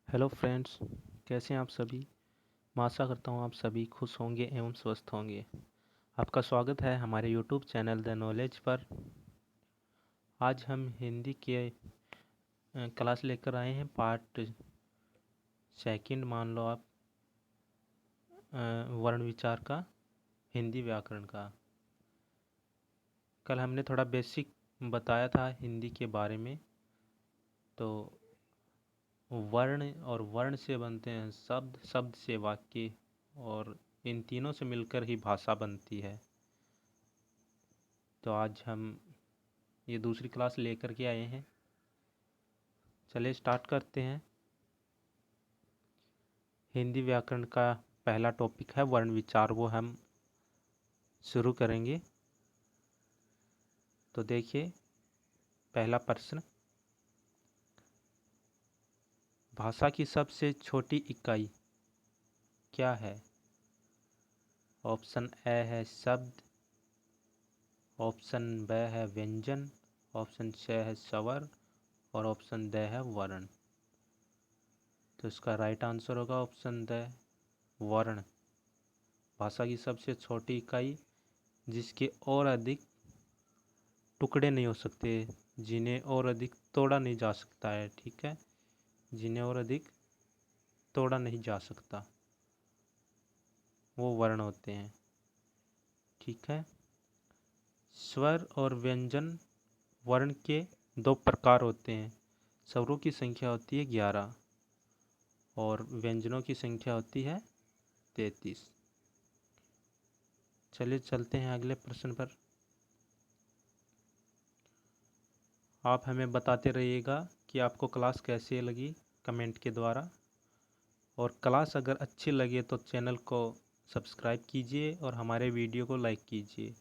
Hello friends, कैसे हैं आप सभी। मैं आशा करता हूँ आप सभी खुश होंगे एवं स्वस्थ होंगे। आपका स्वागत है हमारे यूट्यूब चैनल द नॉलेज पर। आज हम हिंदी के क्लास लेकर आए हैं, पार्ट सेकंड मान लो आप, वर्ण विचार का, हिंदी व्याकरण का। कल हमने थोड़ा बेसिक बताया था हिंदी के बारे में। तो वर्ण और वर्ण से बनते हैं शब्द, शब्द से वाक्य, और इन तीनों से मिलकर ही भाषा बनती है। तो आज हम ये दूसरी क्लास लेकर के आए हैं। चलिए स्टार्ट करते हैं। हिंदी व्याकरण का पहला टॉपिक है वर्ण विचार, वो हम शुरू करेंगे। तो देखिए, पहला प्रश्न, भाषा की सबसे छोटी इकाई क्या है। ऑप्शन ए है शब्द, ऑप्शन ब है व्यंजन, ऑप्शन सी है स्वर, और ऑप्शन ड है वर्ण। तो इसका राइट आंसर होगा ऑप्शन ड, वर्ण। भाषा की सबसे छोटी इकाई जिसके और अधिक टुकड़े नहीं हो सकते, जिन्हें और अधिक तोड़ा नहीं जा सकता है। ठीक है, जिन्हें और अधिक तोड़ा नहीं जा सकता, वो वर्ण होते हैं। ठीक है, स्वर और व्यंजन वर्ण के दो प्रकार होते हैं। स्वरों की संख्या होती है 11 और व्यंजनों की संख्या होती है 33। चलिए चलते हैं अगले प्रश्न पर। आप हमें बताते रहिएगा कि आपको क्लास कैसी लगी कमेंट के द्वारा। और क्लास अगर अच्छी लगे तो चैनल को सब्सक्राइब कीजिए और हमारे वीडियो को लाइक कीजिए।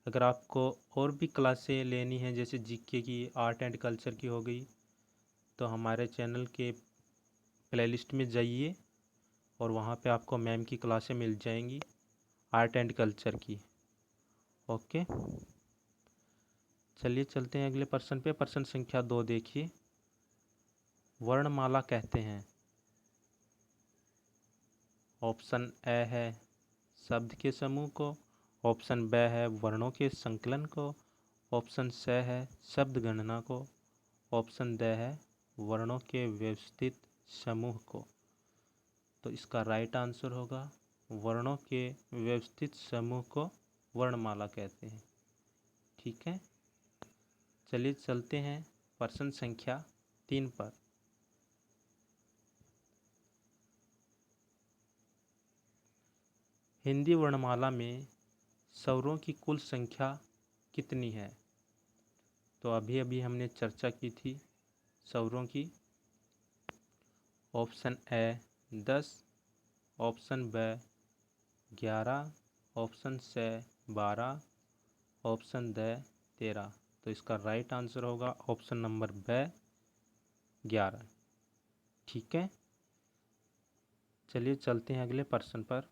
अगर आपको और भी क्लासें लेनी हैं, जैसे जीके की, आर्ट एंड कल्चर की हो गई, तो हमारे चैनल के प्लेलिस्ट में जाइए और वहाँ पे आपको मैम की क्लासें मिल जाएंगी आर्ट एंड कल्चर की। ओके, चलिए चलते हैं अगले प्रश्न पे। प्रश्न संख्या 2 देखिए, वर्णमाला कहते हैं। ऑप्शन ए है शब्द के समूह को, ऑप्शन ब है वर्णों के संकलन को, ऑप्शन सी है शब्द गणना को, ऑप्शन ड है वर्णों के व्यवस्थित समूह को। तो इसका राइट आंसर होगा वर्णों के व्यवस्थित समूह को वर्णमाला कहते हैं। ठीक है, चलिए चलते हैं प्रश्न संख्या 3 पर। हिंदी वर्णमाला में स्वरों की कुल संख्या कितनी है। तो अभी अभी हमने चर्चा की थी स्वरों की। ऑप्शन ए 10, ऑप्शन ब 11, ऑप्शन सी 12, ऑप्शन ड 13। तो इसका राइट आंसर होगा ऑप्शन नंबर ब 11। ठीक है, चलिए चलते हैं अगले प्रश्न पर।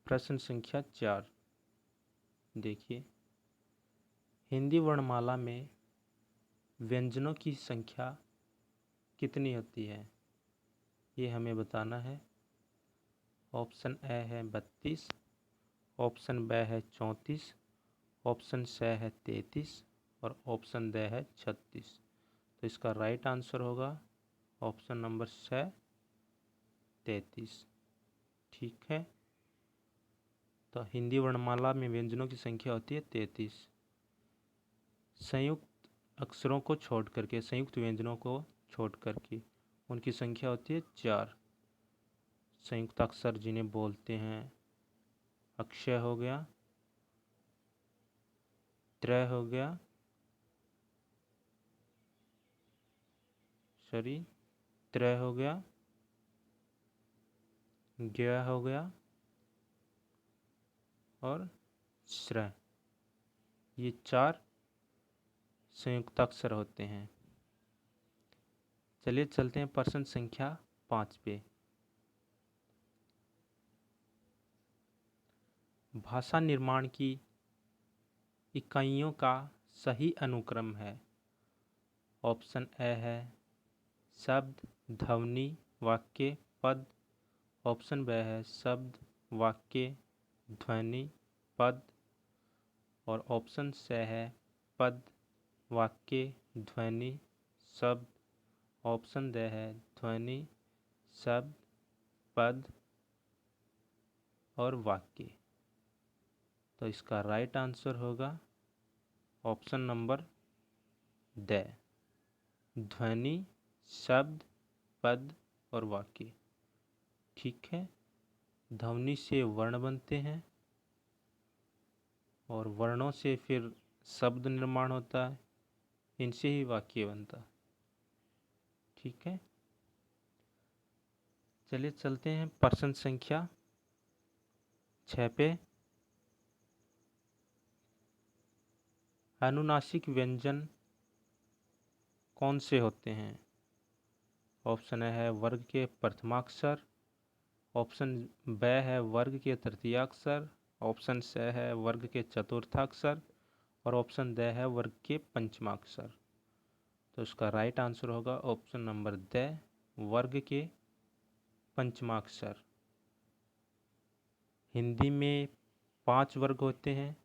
प्रश्न संख्या 4 देखिए, हिंदी वर्णमाला में व्यंजनों की संख्या कितनी होती है, ये हमें बताना है। ऑप्शन ए है 32, ऑप्शन ब है 34, ऑप्शन सी है 33, और ऑप्शन ड है 36। तो इसका राइट आंसर होगा ऑप्शन नंबर सी 33। ठीक है, तो हिंदी वर्णमाला में व्यंजनों की संख्या होती है 33। संयुक्त अक्षरों को छोड़ करके, संयुक्त व्यंजनों को छोड़ करके उनकी संख्या होती है 4। संयुक्त अक्षर जिन्हें बोलते हैं, अक्षय हो गया, त्रय हो गया, सॉरी त्रय हो गया, ज्ञ हो गया, और श्रय। ये 4 संयुक्ताक्षर होते हैं। चलिए चलते हैं प्रश्न संख्या 5 पे। भाषा निर्माण की इकाइयों का सही अनुक्रम है। ऑप्शन ए है शब्द, ध्वनि, वाक्य, पद। ऑप्शन बी है शब्द, वाक्य, ध्वनि, पद। और ऑप्शन सी है पद, वाक्य, ध्वनि, शब्द। ऑप्शन डी है ध्वनि, शब्द, पद और वाक्य। तो इसका राइट आंसर होगा ऑप्शन नंबर डी, ध्वनि, शब्द, पद और वाक्य। ठीक है, ध्वनि से वर्ण बनते हैं और वर्णों से फिर शब्द निर्माण होता है, इनसे ही वाक्य बनता है। ठीक है, चलिए चलते हैं प्रश्न संख्या 6 पे। अनुनासिक व्यंजन कौन से होते हैं? ऑप्शन ए है वर्ग के प्रथमाक्षर, ऑप्शन बी है वर्ग के तृतीयाक्षर, ऑप्शन सी है वर्ग के चतुर्थाक्षर और ऑप्शन डी है वर्ग के पंचमाक्षर। तो इसका राइट आंसर होगा ऑप्शन नंबर डी, वर्ग के पंचमाक्षर। हिंदी में 5 वर्ग होते हैं।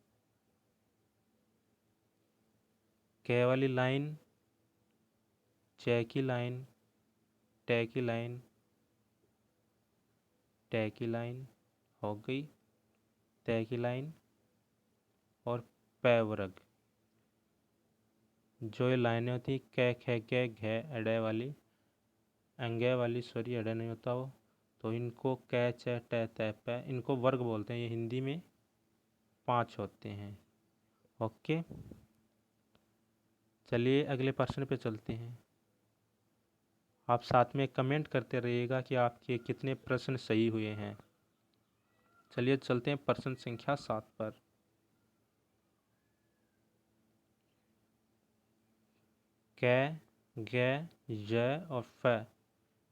क वाली लाइन, च की लाइन, ट की लाइन, ट की लाइन हो गई, त की लाइन और प वर्ग। जो ये लाइनें होती क, ख, ग, घ, अड़े वाली, अंगे वाली, सॉरी अड़े नहीं होता वो, तो इनको क, च, ट, त, प, इनको वर्ग बोलते हैं। ये हिंदी में 5 होते हैं। ओके, चलिए अगले प्रश्न पे चलते हैं। आप साथ में कमेंट करते रहिएगा कि आपके कितने प्रश्न सही हुए हैं। चलिए चलते हैं प्रश्न संख्या 7 पर। क, ग, ज और फ,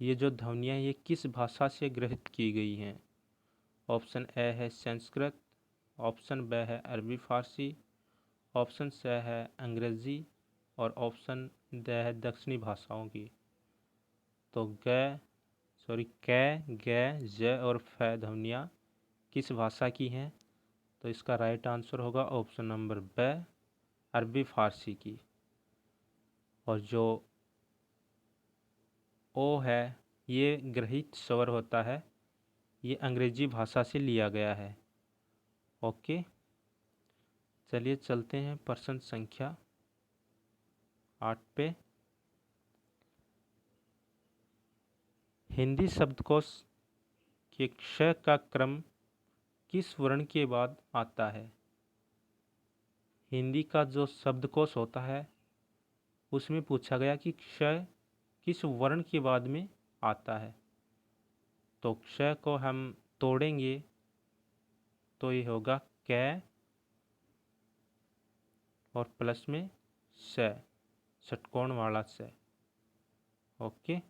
ये जो ध्वनियाँ ये किस भाषा से ग्रहित की गई हैं? ऑप्शन ए है संस्कृत, ऑप्शन बी है अरबी फारसी, ऑप्शन सी है अंग्रेजी और ऑप्शन डी है दक्षिणी भाषाओं की। तो क, ग, ज और फ ध्वनियाँ किस भाषा की हैं? तो इसका राइट आंसर होगा ऑप्शन नंबर बी, अरबी फारसी की। और जो ओ है ये ग्रहित स्वर होता है, ये अंग्रेजी भाषा से लिया गया है। ओके, चलिए चलते हैं प्रश्न संख्या 8 पे। हिंदी शब्दकोश के क्ष का क्रम किस वर्ण के बाद आता है? हिंदी का जो शब्दकोश होता है उसमें पूछा गया कि क्ष किस वर्ण के बाद में आता है। तो क्ष को हम तोड़ेंगे तो ये होगा क और प्लस में स, षटकोण वाला स। ओके,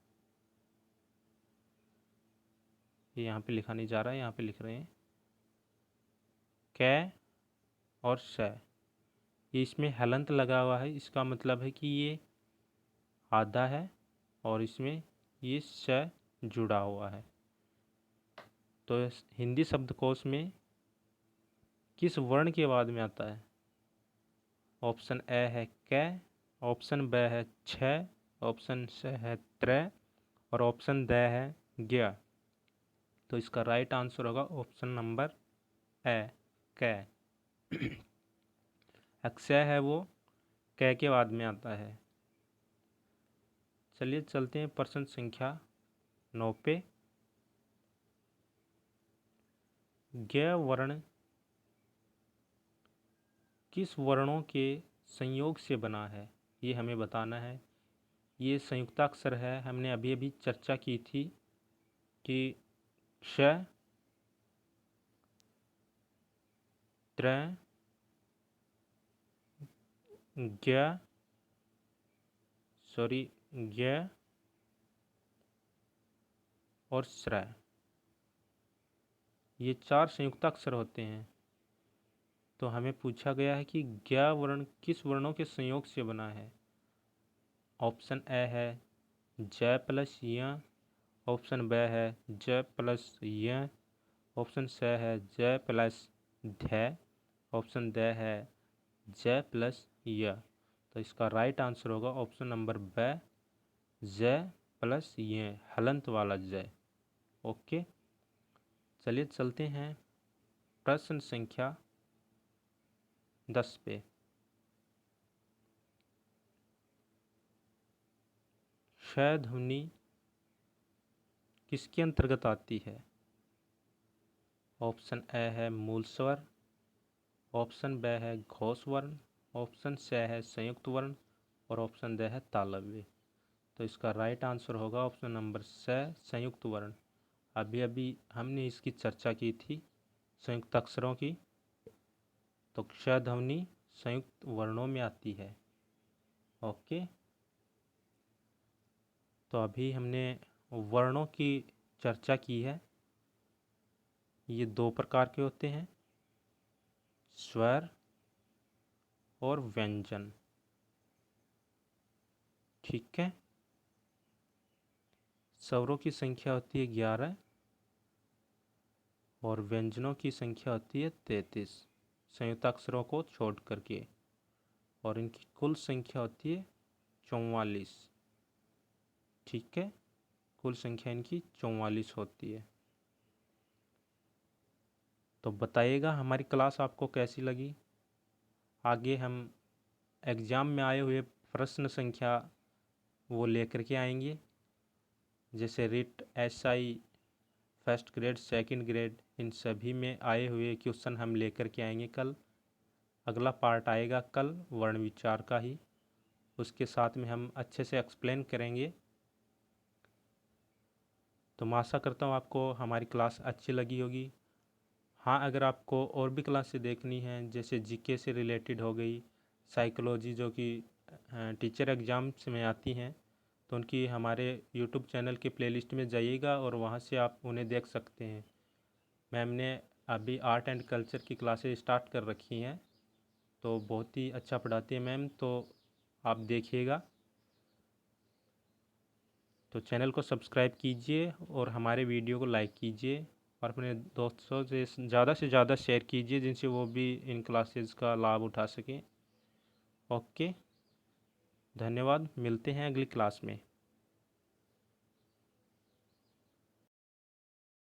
ये यहाँ पे लिखा नहीं जा रहा है, यहाँ पे लिख रहे हैं क और स। ये इसमें हलंत लगा हुआ है, इसका मतलब है कि ये आधा है और इसमें ये स जुड़ा हुआ है। तो हिंदी शब्दकोश में किस वर्ण के बाद में आता है? ऑप्शन ए है क, ऑप्शन बी है छ, ऑप्शन सी है त्र और ऑप्शन द है ज्ञ। तो इसका राइट आंसर होगा ऑप्शन नंबर ए, क। अक्षय है वो क के बाद में आता है। चलिए चलते हैं प्रश्न संख्या 9 पे। ज्ञ वर्ण किस वर्णों के संयोग से बना है? ये हमें बताना है। ये संयुक्ताक्षर है, हमने अभी अभी चर्चा की थी कि क्ष, त्र, ज्ञ और श्र, ये 4 संयुक्ताक्षर होते हैं। तो हमें पूछा गया है कि ज्ञ वर्ण किस वर्णों के संयोग से बना है? ऑप्शन ए है ज प्लस य, ऑप्शन बी है ज प्लस य, ऑप्शन सी है ज प्लस ध, ऑप्शन ड है ज प्लस य। तो इसका राइट आंसर होगा ऑप्शन नंबर ब, ज प्लस य, हलंत वाला ज। ओके, चलिए चलते हैं प्रश्न संख्या 10 पे। श ध्वनि किसके अंतर्गत आती है? ऑप्शन ए है मूल स्वर, ऑप्शन बी है घोष वर्ण, ऑप्शन सी है संयुक्त वर्ण और ऑप्शन डी है तालव्य। तो इसका राइट आंसर होगा ऑप्शन नंबर सी, संयुक्त वर्ण। अभी अभी हमने इसकी चर्चा की थी संयुक्त अक्षरों की। तो क्ष ध्वनि संयुक्त वर्णों में आती है। ओके, तो अभी हमने वर्णों की चर्चा की है। ये दो प्रकार के होते हैं, स्वर और व्यंजन। ठीक है, स्वरों की संख्या होती है 11 और व्यंजनों की संख्या होती है 33, संयुक्ताक्षरों को छोड़ करके, और इनकी कुल संख्या होती है 44। ठीक है, कुल संख्या इनकी 44 होती है। तो बताइएगा हमारी क्लास आपको कैसी लगी। आगे हम एग्ज़ाम में आए हुए प्रश्न संख्या वो लेकर के आएंगे, जैसे REET, SI, first grade, second grade, इन सभी में आए हुए क्वेश्चन हम लेकर के आएंगे कल। अगला पार्ट आएगा कल वर्ण विचार का ही, उसके साथ में हम अच्छे से एक्सप्लेन करेंगे। तो मैं आशा करता हूँ आपको हमारी क्लास अच्छी लगी होगी। हाँ, अगर आपको और भी क्लासें देखनी हैं, जैसे जीके से रिलेटेड हो गई, साइकोलॉजी जो कि टीचर एग्ज़ाम्स में आती हैं, तो उनकी हमारे यूट्यूब चैनल के प्लेलिस्ट में जाइएगा और वहाँ से आप उन्हें देख सकते हैं। मैम ने अभी आर्ट एंड कल्चर की क्लासेस स्टार्ट कर रखी हैं, तो बहुत ही अच्छा पढ़ाती है मैम, तो आप देखिएगा। तो चैनल को सब्सक्राइब कीजिए और हमारे वीडियो को लाइक कीजिए और अपने दोस्तों से ज़्यादा शेयर कीजिए, जिनसे वो भी इन क्लासेस का लाभ उठा सकें। ओके, धन्यवाद, मिलते हैं अगली क्लास में।